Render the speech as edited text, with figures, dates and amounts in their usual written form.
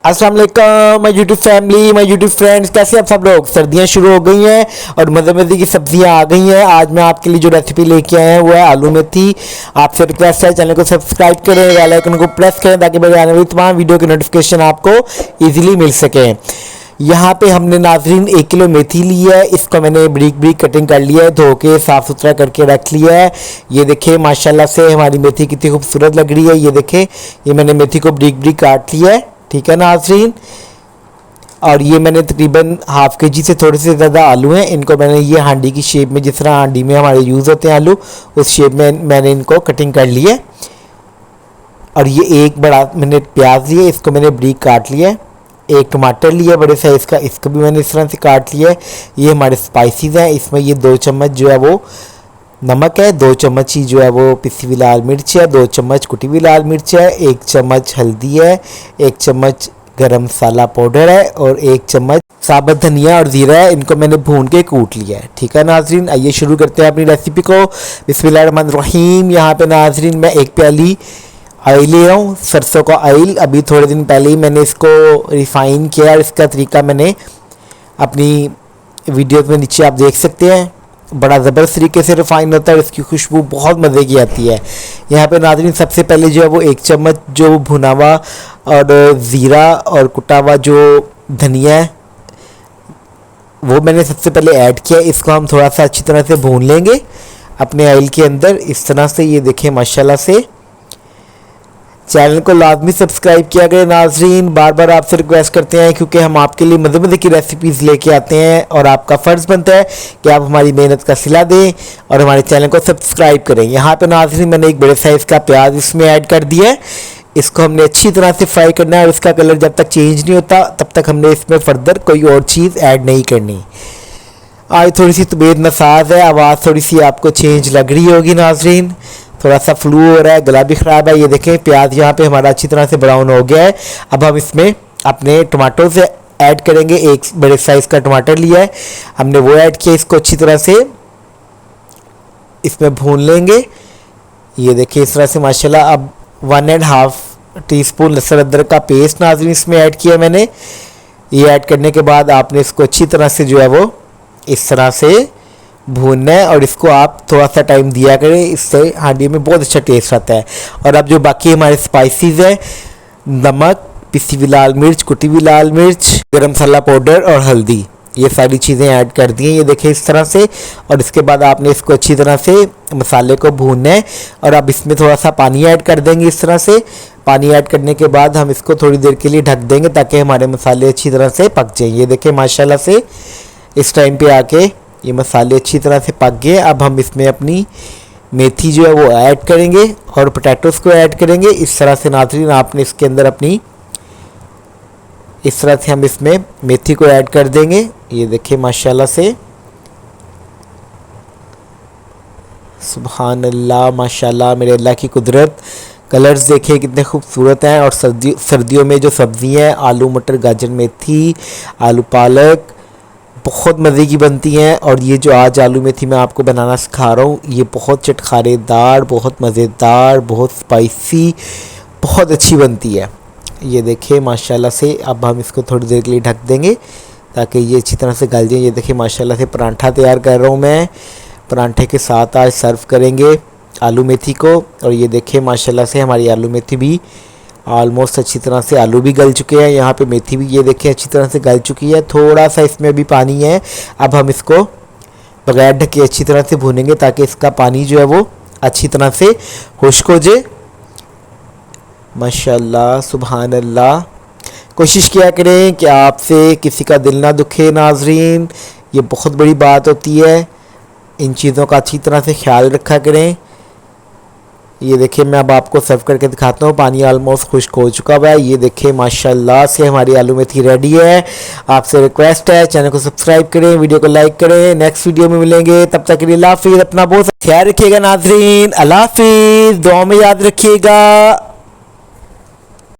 अस्सलाम वालेकुम my YouTube family, my YouTube friends, कैसे आप सब लोग। सर्दियां शुरू हो गई हैं और मज़े मज़े की सब्जियां आ गई हैं। आज मैं आपके लिए जो रेसिपी लेके आया हूँ वो है आलू मेथी। आपसे रिक्वेस्ट है चैनल को सब्सक्राइब करें, बेल आइकन को प्रेस करें ताकि मेरे आने वाली तमाम वीडियो की नोटिफिकेशन आपको ईजिली मिल सके। यहाँ पे हमने नाजरीन 1 किलो मेथी ली है। इसको मैंने ब्रीक ब्रीक कटिंग कर लिया है, धो के साफ़ सुथरा करके रख लिया है। ये देखिए माशाल्लाह से हमारी मेथी कितनी खूबसूरत लग रही है। ये देखें, ये मैंने मेथी को ब्रीक ब्रीक काट लिया है, ठीक है नाजरीन। और ये मैंने तकरीबन हाफ के जी से थोड़े से ज़्यादा आलू हैं। इनको मैंने ये हांडी की शेप में, जिस तरह हांडी में हमारे यूज़ होते हैं आलू, उस शेप में मैंने इनको कटिंग कर लिया है। और ये एक बड़ा मैंने प्याज लिया, इसको मैंने ब्रीक काट लिया है। एक टमाटर लिया बड़े साइज़ का, इसको भी मैंने इस तरह से काट लिया है। ये हमारे स्पाइसेस हैं, इसमें ये 2 चम्मच जो है वो नमक है, 2 चम्मच ही जो है वो पिसी हुई लाल मिर्च है, 2 चम्मच कुटी हुई लाल मिर्च है, 1 चम्मच हल्दी है, 1 चम्मच गरम मसाला पाउडर है और 1 चम्मच साबुत धनिया और ज़ीरा है। इनको मैंने भून के कूट लिया है, ठीक है नाजरीन। आइए शुरू करते हैं अपनी रेसिपी को। बिस्मिल्लाहिर्रहमानिर्रहीम। यहाँ पे नाजरीन मैं 1 प्याली ऑयल ले रहा हूँ, सरसों का ऑयल। अभी थोड़े दिन पहले ही मैंने इसको रिफ़ाइन किया और इसका तरीका मैंने अपनी वीडियो में नीचे आप देख सकते हैं। बड़ा ज़बरदस्त तरीके से रिफ़ाइन होता है, इसकी खुशबू बहुत मज़े की आती है। यहाँ पे नाज़रीन सबसे पहले जो है वो 1 चम्मच जो भुना हुआ और ज़ीरा और कुटा हुआ जो धनिया है वो मैंने सबसे पहले ऐड किया। इसको हम थोड़ा सा अच्छी तरह से भून लेंगे अपने ऑयल के अंदर, इस तरह से। ये देखें माशाल्लाह से। चैनल को लाजमी सब्सक्राइब किया गया नाजरीन, बार बार आपसे रिक्वेस्ट करते हैं क्योंकि हम आपके लिए मज़े मज़े की रेसिपीज़ लेके आते हैं और आपका फ़र्ज़ बनता है कि आप हमारी मेहनत का सिला दें और हमारे चैनल को सब्सक्राइब करें। यहाँ पे नाजरीन मैंने एक बड़े साइज़ का प्याज इसमें ऐड कर दिया है। इसको हमने अच्छी तरह से फ्राई करना है और इसका कलर जब तक चेंज नहीं होता तब तक हमने इसमें फ़र्दर कोई और चीज़ ऐड नहीं करनी। आज थोड़ी सी तबीयत नासाज है, आवाज़ थोड़ी सी आपको चेंज लग रही होगी नाजरीन, थोड़ा सा फ्लू हो रहा है, गला भी ख़राब है। ये देखें प्याज यहाँ पे हमारा अच्छी तरह से ब्राउन हो गया है। अब हम इसमें अपने टमाटो से ऐड करेंगे। 1 बड़े साइज़ का टमाटर लिया है हमने, वो ऐड किया। इसको अच्छी तरह से इसमें भून लेंगे। ये देखिए इस तरह से माशाल्लाह। अब 1.5 टीस्पून लहसुन अदरक का पेस्ट नाज़रीन इसमें ऐड किया मैंने। ये ऐड करने के बाद आपने इसको अच्छी तरह से जो है वो इस तरह से भूनना है और इसको आप थोड़ा सा टाइम दिया करें, इससे हांडी में बहुत अच्छा टेस्ट आता है। और अब जो बाकी हमारे स्पाइसेस हैं, नमक, पिसी हुई लाल मिर्च, कुटी हुई लाल मिर्च, गरम मसाला पाउडर और हल्दी, ये सारी चीज़ें ऐड कर दी हैं। ये देखें इस तरह से। और इसके बाद आपने इसको अच्छी तरह से मसाले को भूनना है और अब इसमें थोड़ा सा पानी ऐड कर देंगे इस तरह से। पानी ऐड करने के बाद हम इसको थोड़ी देर के लिए ढक देंगे ताकि हमारे मसाले अच्छी तरह से पक जाएँ। ये देखें माशाल्लाह से इस टाइम पे आके ये मसाले अच्छी तरह से पक गए। अब हम इसमें अपनी मेथी जो है वो ऐड करेंगे और पोटैटोज़ को ऐड करेंगे। इस तरह से नाज़रीन आपने इसके अंदर अपनी इस तरह से हम इसमें मेथी को ऐड कर देंगे। ये देखिए माशाल्लाह से, सुभान अल्लाह, माशाल्लाह, मेरे अल्लाह की कुदरत। कलर्स देखिए कितने खूबसूरत हैं। और सर्दियों में जो सब्ज़ी हैं, आलू मटर गाजर मेथी, आलू पालक, बहुत मज़े की बनती हैं। और ये जो आज आलू मेथी मैं आपको बनाना सिखा रहा हूँ, ये बहुत चटखारेदार, बहुत मज़ेदार, बहुत स्पाइसी, बहुत अच्छी बनती है। ये देखिए माशाल्लाह से। अब हम इसको थोड़ी देर के लिए ढक देंगे ताकि ये अच्छी तरह से गल जाए। ये देखिए माशाल्लाह से परांठा तैयार कर रहा हूँ मैं। परांठे के साथ आज सर्व करेंगे आलू मेथी को। और ये देखिए माशाल्लाह से हमारी आलू मेथी भी ऑलमोस्ट अच्छी तरह से, आलू भी गल चुके हैं, यहाँ पे मेथी भी ये देखिए अच्छी तरह से गल चुकी है। थोड़ा सा इसमें भी पानी है। अब हम इसको बगैर ढके अच्छी तरह से भूनेंगे ताकि इसका पानी जो है वो अच्छी तरह से खुश्क हो जाए। माशाल्लाह, सुभान अल्लाह। कोशिश किया करें कि आपसे किसी का दिल ना दुखे नाजरीन, ये बहुत बड़ी बात होती है। इन चीज़ों का अच्छी तरह से ख्याल रखा करें। ये देखिए मैं अब आपको सर्व करके दिखाता हूँ। पानी ऑलमोस्ट खुश्क हो चुका हुआ है। ये देखिए माशाल्लाह से हमारी आलू मेथी रेडी है। आपसे रिक्वेस्ट है चैनल को सब्सक्राइब करें, वीडियो को लाइक करें। नेक्स्ट वीडियो में मिलेंगे, तब तक के लिए अल्लाह हाफिज़। अपना बहुत ख्याल रखिएगा नाजरीन, अल्लाह हाफिज़। दुआ में याद रखिएगा।